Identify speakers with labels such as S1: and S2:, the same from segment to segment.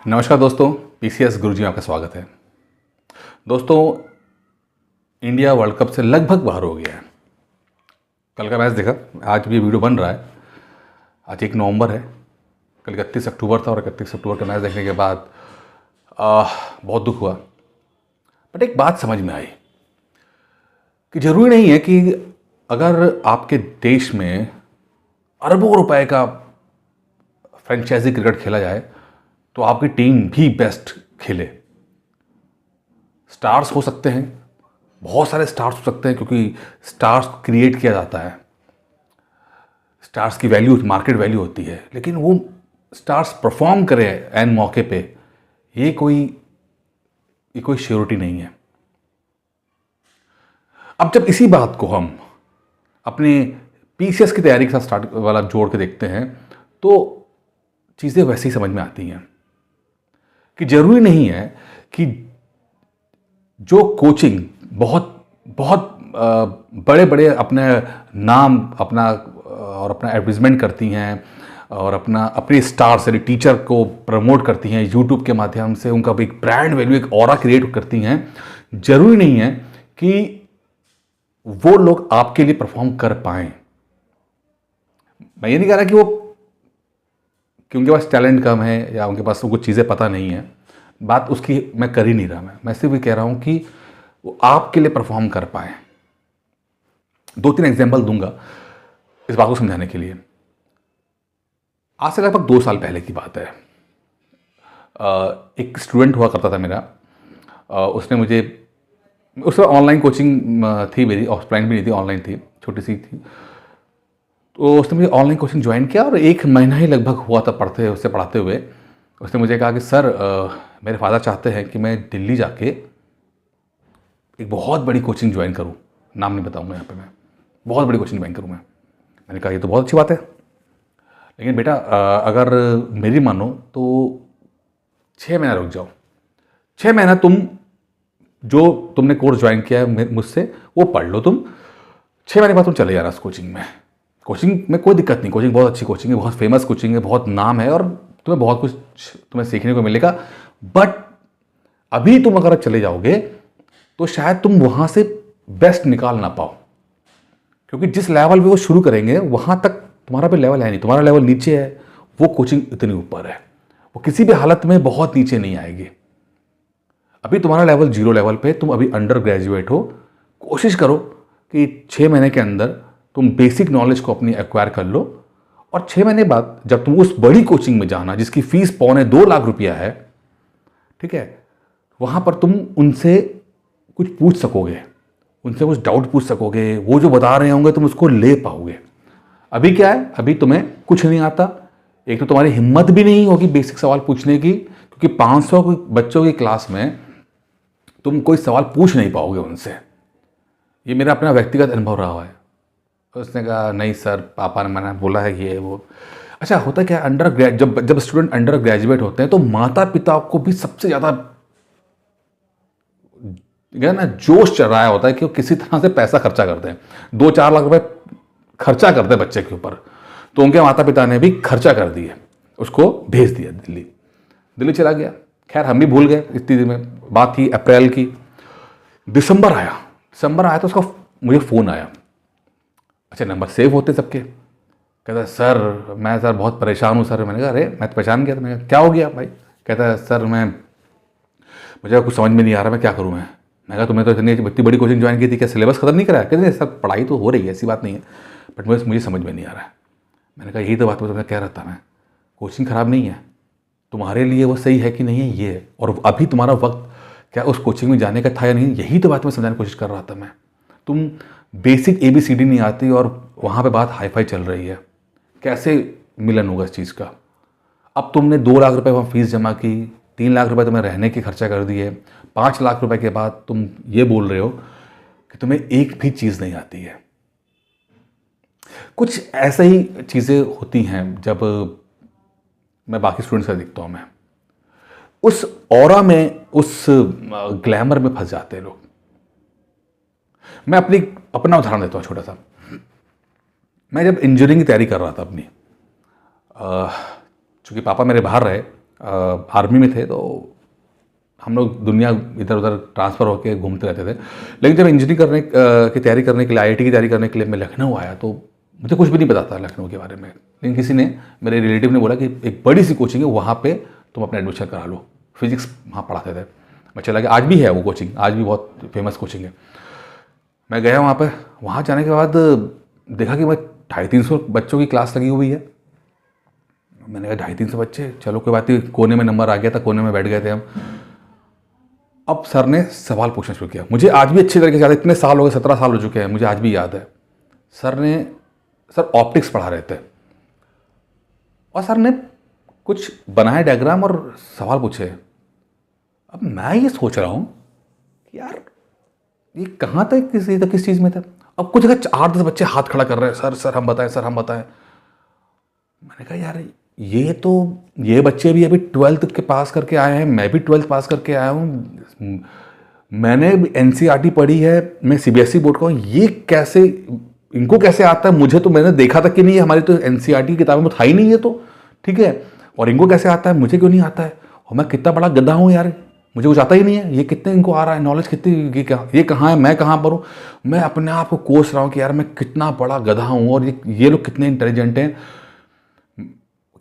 S1: नमस्कार दोस्तों, पीसीएस गुरुजी में आपका स्वागत है। दोस्तों, इंडिया वर्ल्ड कप से लगभग बाहर हो गया है। कल का मैच देखा, आज भी वीडियो बन रहा है। आज 1 नवंबर है, कल 31 अक्टूबर था और 31 अक्टूबर का मैच देखने के बाद बहुत दुख हुआ। बट एक बात समझ में आई कि ज़रूरी नहीं है कि अगर आपके देश में अरबों रुपए का फ्रेंचाइजी क्रिकेट खेला जाए तो आपकी टीम भी बेस्ट खेले। स्टार्स हो सकते हैं, बहुत सारे स्टार्स हो सकते हैं, क्योंकि स्टार्स क्रिएट किया जाता है। स्टार्स की वैल्यू मार्केट वैल्यू होती है, लेकिन वो स्टार्स परफॉर्म करे एन मौके पे, ये कोई श्योरिटी नहीं है। अब जब इसी बात को हम अपने पीसीएस की तैयारी के साथ स्टार्ट वाला जोड़ के देखते हैं तो चीज़ें वैसे ही समझ में आती हैं कि जरूरी नहीं है कि जो कोचिंग बहुत बहुत बड़े बड़े अपने नाम अपना एडवर्टीजमेंट करती हैं और अपने स्टार्स यानी टीचर को प्रमोट करती हैं यूट्यूब के माध्यम से, उनका एक ब्रांड वैल्यू, एक ऑरा क्रिएट करती हैं, जरूरी नहीं है कि वो लोग आपके लिए परफॉर्म कर पाएं। मैं ये नहीं कह रहा कि उनके पास टैलेंट कम है या उनके पास कुछ चीज़ें पता नहीं है, बात उसकी मैं कर ही नहीं रहा। मैं सिर्फ ये कह रहा हूँ कि वो आपके लिए परफॉर्म कर पाए। 2-3 एग्जाम्पल दूंगा इस बात को समझाने के लिए। आज से लगभग 2 साल पहले की बात है। एक स्टूडेंट हुआ करता था मेरा, उसने मुझे, उसमें ऑनलाइन कोचिंग थी मेरी, ऑफलाइन भी नहीं थी, ऑनलाइन थी, छोटी सी थी। तो उसने मुझे ऑनलाइन कोचिंग ज्वाइन किया और 1 महीना ही लगभग हुआ था पढ़ाते हुए। उसने मुझे कहा कि सर, मेरे फादर चाहते हैं कि मैं दिल्ली जाके एक बहुत बड़ी कोचिंग ज्वाइन करूं। नाम नहीं बताऊंगा यहाँ पे, मैं बहुत बड़ी कोचिंग ज्वाइन करूँ मैं। मैंने कहा ये तो बहुत अच्छी बात है, लेकिन बेटा अगर मेरी मानो तो 6 महीना रुक जाओ। 6 महीना जो तुमने कोर्स ज्वाइन किया है मुझसे वो पढ़ लो तुम। 6 महीने बाद तुम चले जाना उस कोचिंग में। कोचिंग में कोई दिक्कत नहीं, कोचिंग बहुत अच्छी कोचिंग है, बहुत फेमस कोचिंग है, बहुत नाम है और तुम्हें बहुत कुछ सीखने को मिलेगा। बट अभी तुम अगर चले जाओगे तो शायद तुम वहां से बेस्ट निकाल ना पाओ, क्योंकि जिस लेवल पे वो शुरू करेंगे वहां तक तुम्हारा भी लेवल है नहीं, तुम्हारा लेवल नीचे है, वो कोचिंग इतनी ऊपर है, वो किसी भी हालत में बहुत नीचे नहीं आएगी। अभी तुम्हारा लेवल 0 लेवल पे, तुम अभी अंडर ग्रेजुएट हो। कोशिश करो कि 6 महीने के अंदर तुम बेसिक नॉलेज को अपनी एक्वायर कर लो, और 6 महीने बाद जब तुम उस बड़ी कोचिंग में जाना जिसकी फीस 2.25 लाख रुपया है, ठीक है, वहां पर तुम उनसे कुछ पूछ सकोगे, उनसे कुछ डाउट पूछ सकोगे, वो जो बता रहे होंगे तुम उसको ले पाओगे। अभी क्या है, अभी तुम्हें कुछ नहीं आता। एक तो तुम्हारी हिम्मत भी नहीं होगी बेसिक सवाल पूछने की, क्योंकि 500 बच्चों की क्लास में तुम कोई सवाल पूछ नहीं पाओगे उनसे। ये मेरा अपना व्यक्तिगत अनुभव रहा है। उसने कहा नहीं सर, पापा ने मैंने बोला है ये वो। अच्छा, होता क्या है, जब स्टूडेंट अंडर ग्रेजुएट होते हैं तो माता पिता को भी सबसे ज़्यादा ना जोश चढ़ रहा होता है कि वो किसी तरह से पैसा खर्चा करते हैं। 2-4 लाख रुपए खर्चा करते हैं बच्चे के ऊपर। तो उनके माता पिता ने भी खर्चा कर दिए, उसको भेज दिया दिल्ली चला गया। खैर हम भी भूल गए इस चीज़ में। बात थी अप्रैल की। दिसंबर आया तो उसका मुझे फ़ोन आया। अच्छा, नंबर सेव होते सबके। कहता है सर मैं सर बहुत परेशान हूँ सर। मैंने कहा अरे मैं तो पहचान गया था। मैंने कहा क्या हो गया भाई? कहता है सर मुझे कुछ समझ में नहीं आ रहा, मैं क्या करूँ। मैं कहा तुमने तो इतनी बड़ी कोचिंग ज्वाइन की थी, क्या सिलेबस खत्म नहीं कराया? कहते सर पढ़ाई तो हो रही है, ऐसी बात नहीं है, बट मुझे समझ में नहीं आ रहा है। मैंने कहा यही तो बात मैं कह रहा था, मैं कोचिंग ख़राब नहीं है, तुम्हारे लिए वो सही है कि नहीं है ये है, और अभी तुम्हारा वक्त क्या उस कोचिंग में जाने का था या नहीं, यही तो बात मैं समझाने की कोशिश कर रहा था मैं। तुम बेसिक ABCD नहीं आती और वहाँ पे बात हाई-फाई चल रही है, कैसे मिलन होगा इस चीज़ का। अब तुमने 2 लाख रुपए वहाँ फीस जमा की, 3 लाख रुपए तुम्हें रहने के खर्चा कर दिए, 5 लाख रुपए के बाद तुम ये बोल रहे हो कि तुम्हें एक भी चीज़ नहीं आती है। कुछ ऐसे ही चीज़ें होती हैं जब मैं बाकी स्टूडेंट्स का देखता हूँ। मैं उस ऑरा में, उस ग्लैमर में फंस जाते हैं लोग। मैं अपना उदाहरण देता हूँ छोटा सा। मैं जब इंजीनियरिंग की तैयारी कर रहा था अपनी, चूँकि पापा मेरे बाहर रहे, आर्मी में थे, तो हम लोग दुनिया इधर उधर ट्रांसफ़र होकर घूमते रहते थे। लेकिन जब इंजीनियरिंग करने की तैयारी करने के लिए, आईआईटी की तैयारी करने के लिए मैं लखनऊ आया, तो मुझे कुछ भी नहीं पता था लखनऊ के बारे में। लेकिन किसी ने, मेरे रिलेटिव ने बोला कि एक बड़ी सी कोचिंग है, वहाँ पे तुम अपना एडमिशन करा लो। फिजिक्स वहाँ पढ़ाते थे। मैं चला गया, आज भी है वो कोचिंग, आज भी बहुत फेमस कोचिंग है। मैं गया वहाँ पर। वहाँ जाने के बाद देखा कि मैं 250-300 बच्चों की क्लास लगी हुई है। मैंने कहा 250-300 बच्चे, चलो कोई बात नहीं, कोने में नंबर आ गया था, कोने में बैठ गए थे हम। अब सर ने सवाल पूछना शुरू किया। मुझे आज भी अच्छी तरीके से याद है, इतने साल हो गए, 17 साल हो चुके हैं, मुझे आज भी याद है। सर ऑप्टिक्स पढ़ा रहे थे और सर ने कुछ बनाए डायग्राम और सवाल पूछे। अब मैं ये सोच रहा हूँ कि यार ये कहाँ तक किस चीज़ में था। अब कुछ जगह 8-10 बच्चे हाथ खड़ा कर रहे हैं, सर हम बताएं, सर हम बताएं। मैंने कहा यार ये बच्चे भी अभी 12th के पास करके आए हैं, मैं भी 12th पास करके आया हूँ, मैंने एनसीईआरटी पढ़ी है, मैं सीबीएसई बोर्ड का हूँ, ये कैसे, इनको कैसे आता है? मुझे तो, मैंने देखा तक कि नहीं है, हमारी तो एनसीईआरटी की किताबों में था ही नहीं है, तो ठीक है, और इनको कैसे आता है, मुझे क्यों नहीं आता है? और मैं कितना बड़ा गधा हूँ यार, मुझे कुछ आता ही नहीं है, ये कितने इनको आ रहा है, नॉलेज कितनी, ये कहाँ है, मैं कहाँ पर हूँ? मैं अपने आप को कोस रहा हूँ कि यार मैं कितना बड़ा गधा हूँ और ये लोग कितने इंटेलिजेंट हैं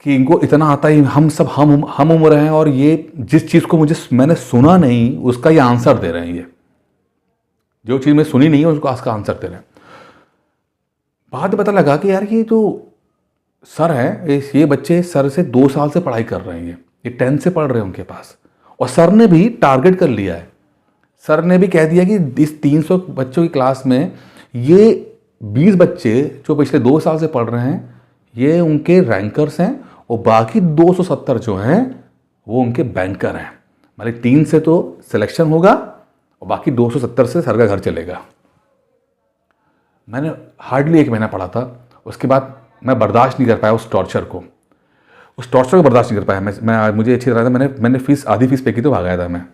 S1: कि इनको इतना आता ही, हम सब हम उम्र हैं, और ये जिस चीज़ को मैंने सुना नहीं उसका ये आंसर दे रहे हैं। ये जो चीज़ मैं सुनी नहीं है उसको उसका आंसर दे रहे हैं। बाद में पता लगा कि यार ये जो सर हैं, ये बच्चे सर से 2 साल से पढ़ाई कर रहे हैं, ये 10th से पढ़ रहे हैं उनके पास, और सर ने भी टारगेट कर लिया है। सर ने भी कह दिया कि इस 300 बच्चों की क्लास में ये 20 बच्चे जो पिछले 2 साल से पढ़ रहे हैं, ये उनके रैंकर्स हैं, और बाकी 270 जो हैं वो उनके बैंकर हैं। मतलब 3 से तो सिलेक्शन होगा और बाकी 270 से सर का घर चलेगा। मैंने हार्डली 1 महीना पढ़ा था, उसके बाद मैं बर्दाश्त नहीं कर पाया उस टॉर्चर को बर्दाश्त नहीं कर पाया। मुझे अच्छी तरह था, मैंने आधी फीस पे की तो भाग गया था मैं,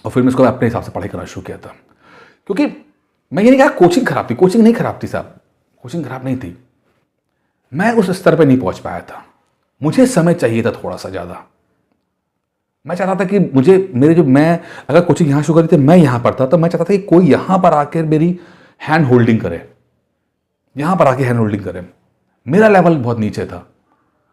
S1: और फिर मैं उसको अपने हिसाब से पढ़ाई करना शुरू किया था। क्योंकि मैं ये नहीं कहा कोचिंग खराब थी, कोचिंग नहीं खराब थी साहब, कोचिंग खराब नहीं थी, मैं उस स्तर पे नहीं पहुंच पाया था। मुझे समय चाहिए था थोड़ा सा ज़्यादा। मैं चाहता था कि मैं अगर कोचिंग यहाँ शुरू करी थी, मैं यहाँ पर था, तो मैं चाहता था कि कोई यहाँ पर आकर मेरी हैंड होल्डिंग करे, यहाँ पर आके हैंड होल्डिंग करे। मेरा लेवल बहुत नीचे था।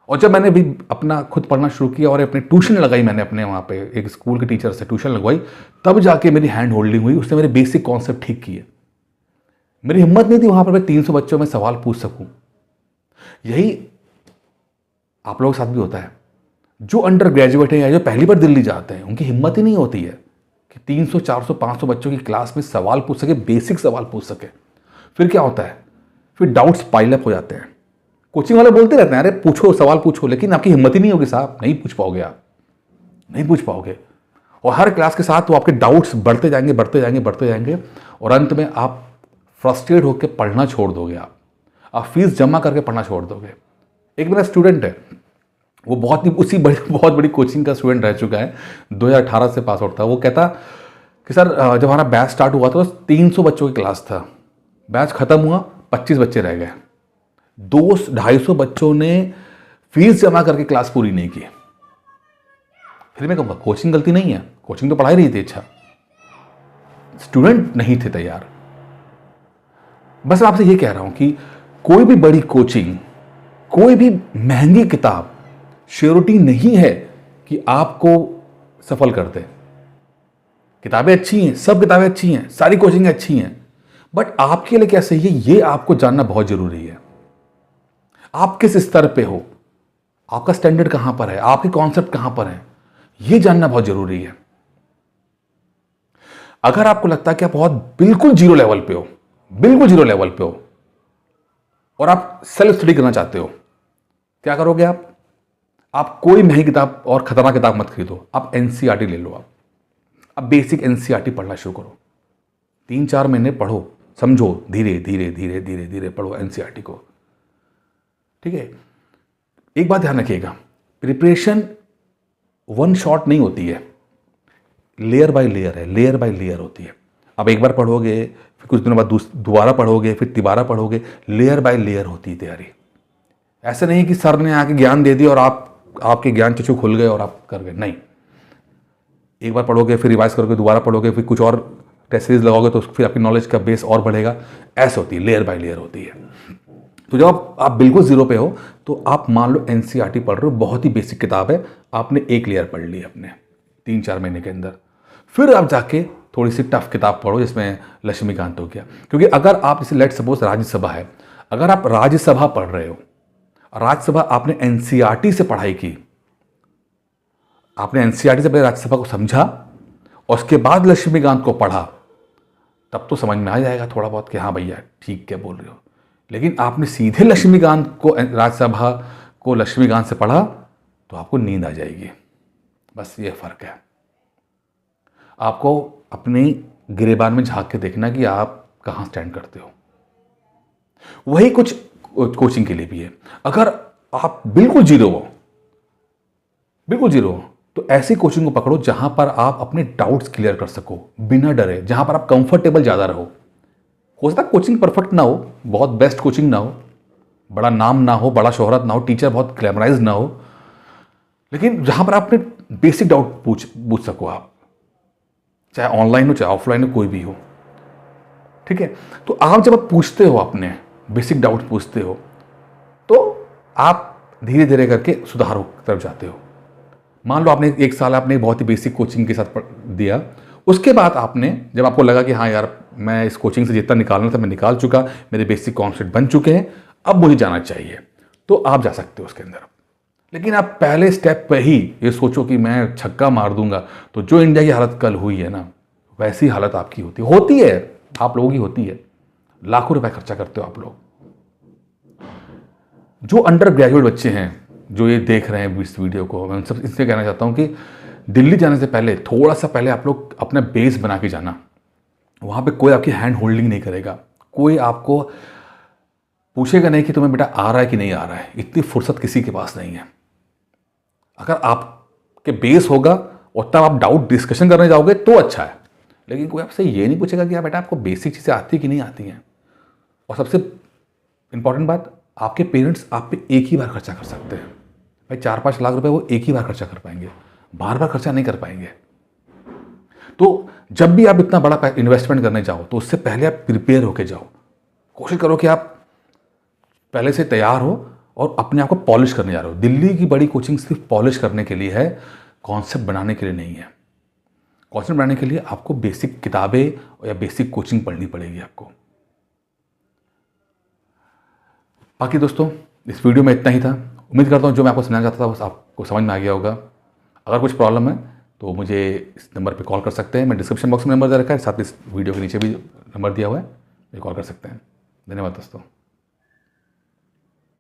S1: और जब मैंने भी अपना खुद पढ़ना शुरू किया और अपनी ट्यूशन लगाई, मैंने अपने वहाँ पे एक स्कूल के टीचर से ट्यूशन लगवाई, तब जाके मेरी हैंड होल्डिंग हुई, उसने मेरे बेसिक कॉन्सेप्ट ठीक किए। मेरी हिम्मत नहीं थी वहाँ पर मैं 300 बच्चों में सवाल पूछ सकूँ। यही आप लोगों के साथ भी होता है। जो अंडर ग्रेजुएट हैं या जो पहली बार दिल्ली जाते हैं, उनकी हिम्मत ही नहीं होती है कि 300, 400, 500 बच्चों की क्लास में सवाल पूछ सके, बेसिक सवाल पूछ सके। फिर क्या होता है, फिर डाउट्स पाइल अप हो जाते हैं। कोचिंग वाले बोलते रहते हैं अरे पूछो, सवाल पूछो, लेकिन आपकी हिम्मत ही नहीं होगी साहब, नहीं पूछ पाओगे आप, नहीं पूछ पाओगे। और हर क्लास के साथ तो आपके डाउट्स बढ़ते जाएंगे, बढ़ते जाएंगे, बढ़ते जाएंगे, और अंत में आप फ्रस्ट्रेट होकर पढ़ना छोड़ दोगे। आप फीस जमा करके पढ़ना छोड़ दोगे। एक मेरा स्टूडेंट है, वो बहुत बड़ी कोचिंग का स्टूडेंट रह चुका है, 2018 से पास आउट था। वो कहता कि सर जब हमारा बैच स्टार्ट हुआ था तो 300 बच्चों की क्लास था, बैच खत्म हुआ 25 बच्चे रह गए, 200-250 बच्चों ने फीस जमा करके क्लास पूरी नहीं की। फिर मैं कहूँगा कोचिंग गलती नहीं है, कोचिंग तो पढ़ाई रही थी, अच्छा स्टूडेंट नहीं थे तैयार। बस मैं आपसे ये कह रहा हूं कि कोई भी बड़ी कोचिंग, कोई भी महंगी किताब श्योरिटी नहीं है कि आपको सफल कर दे। किताबें अच्छी हैं, सब किताबें अच्छी हैं, सारी कोचिंग अच्छी हैं, बट आपके लिए क्या सही है ये आपको जानना बहुत जरूरी है। आप किस स्तर पे हो, आपका स्टैंडर्ड कहां पर है, आपके कॉन्सेप्ट कहां पर है, ये जानना बहुत जरूरी है। अगर आपको लगता है कि आप बिल्कुल जीरो लेवल पे हो, बिल्कुल जीरो लेवल पे हो, और आप सेल्फ स्टडी करना चाहते हो, क्या करोगे आप कोई महंगी किताब और खतरनाक किताब मत खरीदो, आप एनसीईआरटी ले लो। आप बेसिक एनसीईआरटी पढ़ना शुरू करो, 3-4 महीने पढ़ो, समझो, धीरे धीरे धीरे धीरे धीरे पढ़ो एनसीईआरटी को, ठीक है। एक बात ध्यान रखिएगा, प्रिपरेशन वन शॉट नहीं होती है, लेयर बाय लेयर है, लेयर बाय लेयर होती है। आप एक बार पढ़ोगे, फिर कुछ दिनों बाद दोबारा पढ़ोगे, फिर तिबारा पढ़ोगे, लेयर बाय लेयर होती है तैयारी। ऐसे नहीं कि सर ने आके ज्ञान दे दिया और आप आपके ज्ञान चक्षु खुल गए और आप कर गए, नहीं। एक बार पढ़ोगे, फिर रिवाइज करोगे, दोबारा पढ़ोगे, फिर कुछ और टेस्ट सीरीज लगाओगे तो फिर आपकी नॉलेज का बेस और बढ़ेगा। ऐसे होती है, लेयर बाय लेयर होती है। तो जब आप बिल्कुल जीरो पे हो तो आप मान लो एनसीईआरटी पढ़ रहे हो, बहुत ही बेसिक किताब है, आपने एक लेयर पढ़ ली अपने 3-4 महीने के अंदर। फिर आप जाके थोड़ी सी टफ किताब पढ़ो जिसमें लक्ष्मीकांत हो गया। क्योंकि अगर आप जैसे लेट सपोज राज्यसभा है, अगर आप राज्यसभा पढ़ रहे हो, राज्यसभा आपने एनसीईआरटी से पढ़ाई की, आपने एनसीईआरटी से पहले राज्यसभा को समझा और उसके बाद लक्ष्मीकांत को पढ़ा, तब तो समझ में आ जाएगा थोड़ा बहुत कि हाँ भैया ठीक क्या बोल रहे हो। लेकिन आपने सीधे लक्ष्मीकांत को, राज्यसभा को लक्ष्मीकांत से पढ़ा तो आपको नींद आ जाएगी। बस ये फर्क है। आपको अपनी गिरेबान में झांक के देखना कि आप कहाँ स्टैंड करते हो। वही कुछ कोचिंग के लिए भी है। अगर आप बिल्कुल जीरो हो, बिल्कुल जीरो हो, तो ऐसी कोचिंग को पकड़ो जहां पर आप अपने डाउट्स क्लियर कर सको बिना डरे, जहां पर आप कंफर्टेबल ज़्यादा रहो। हो सकता है कोचिंग परफेक्ट ना हो, बहुत बेस्ट कोचिंग ना हो, बड़ा नाम ना हो, बड़ा शोहरत ना हो, टीचर बहुत ग्लैमराइज ना हो, लेकिन जहां पर आप अपने बेसिक डाउट पूछ सको आप, चाहे ऑनलाइन हो चाहे ऑफलाइन हो, कोई भी हो, ठीक है। तो आप जब आप पूछते हो, अपने बेसिक डाउट पूछते हो, तो आप धीरे धीरे करके सुधार की तरफ जाते हो। मान लो आपने 1 साल आपने बहुत ही बेसिक कोचिंग के साथ दिया, उसके बाद आपने जब आपको लगा कि हाँ यार मैं इस कोचिंग से जितना निकालना था मैं निकाल चुका, मेरे बेसिक कॉन्सेप्ट बन चुके हैं, अब मुझे जाना चाहिए, तो आप जा सकते हो उसके अंदर। लेकिन आप पहले स्टेप पे ही ये सोचो कि मैं छक्का मार दूंगा, तो जो इंडिया की हालत कल हुई है ना, वैसी हालत आपकी होती है, आप लोगों की होती है। लाखों रुपए खर्चा करते हो आप लोग। जो अंडर ग्रेजुएट बच्चे हैं जो ये देख रहे हैं इस वीडियो को, मैं उन सब इसलिए कहना चाहता हूँ कि दिल्ली जाने से पहले थोड़ा सा पहले आप लोग अपना बेस बना के जाना। वहाँ पे कोई आपकी हैंड होल्डिंग नहीं करेगा, कोई आपको पूछेगा नहीं कि तुम्हें बेटा आ रहा है कि नहीं आ रहा है। इतनी फुर्सत किसी के पास नहीं है। अगर आपके बेस होगा और तब आप डाउट डिस्कशन करने जाओगे तो अच्छा है, लेकिन कोई आपसे ये नहीं पूछेगा कि हाँ बेटा आपको बेसिक चीज़ें आती कि नहीं आती हैं। और सबसे इंपॉर्टेंट बात, आपके पेरेंट्स आप पे एक ही बार खर्चा कर सकते हैं। भाई 4-5 लाख रुपए वो एक ही बार खर्चा कर पाएंगे, बार बार खर्चा नहीं कर पाएंगे। तो जब भी आप इतना बड़ा इन्वेस्टमेंट करने जाओ तो उससे पहले आप प्रिपेयर होके जाओ। कोशिश करो कि आप पहले से तैयार हो और अपने आप को पॉलिश करने जा रहे हो। दिल्ली की बड़ी कोचिंग सिर्फ पॉलिश करने के लिए है, कॉन्सेप्ट बनाने के लिए नहीं है। कॉन्सेप्ट बनाने के लिए आपको बेसिक किताबें या बेसिक कोचिंग पढ़नी पड़ेगी आपको। बाकी दोस्तों इस वीडियो में इतना ही था। उम्मीद करता हूँ जो मैं आपको समझाना चाहता था बस आपको समझ में आ गया होगा। अगर कुछ प्रॉब्लम है तो मुझे इस नंबर पे कॉल कर सकते हैं। मैं डिस्क्रिप्शन बॉक्स में नंबर दे रखा है, साथ ही इस वीडियो के नीचे भी नंबर दिया हुआ है, मुझे कॉल कर सकते हैं। धन्यवाद दोस्तों।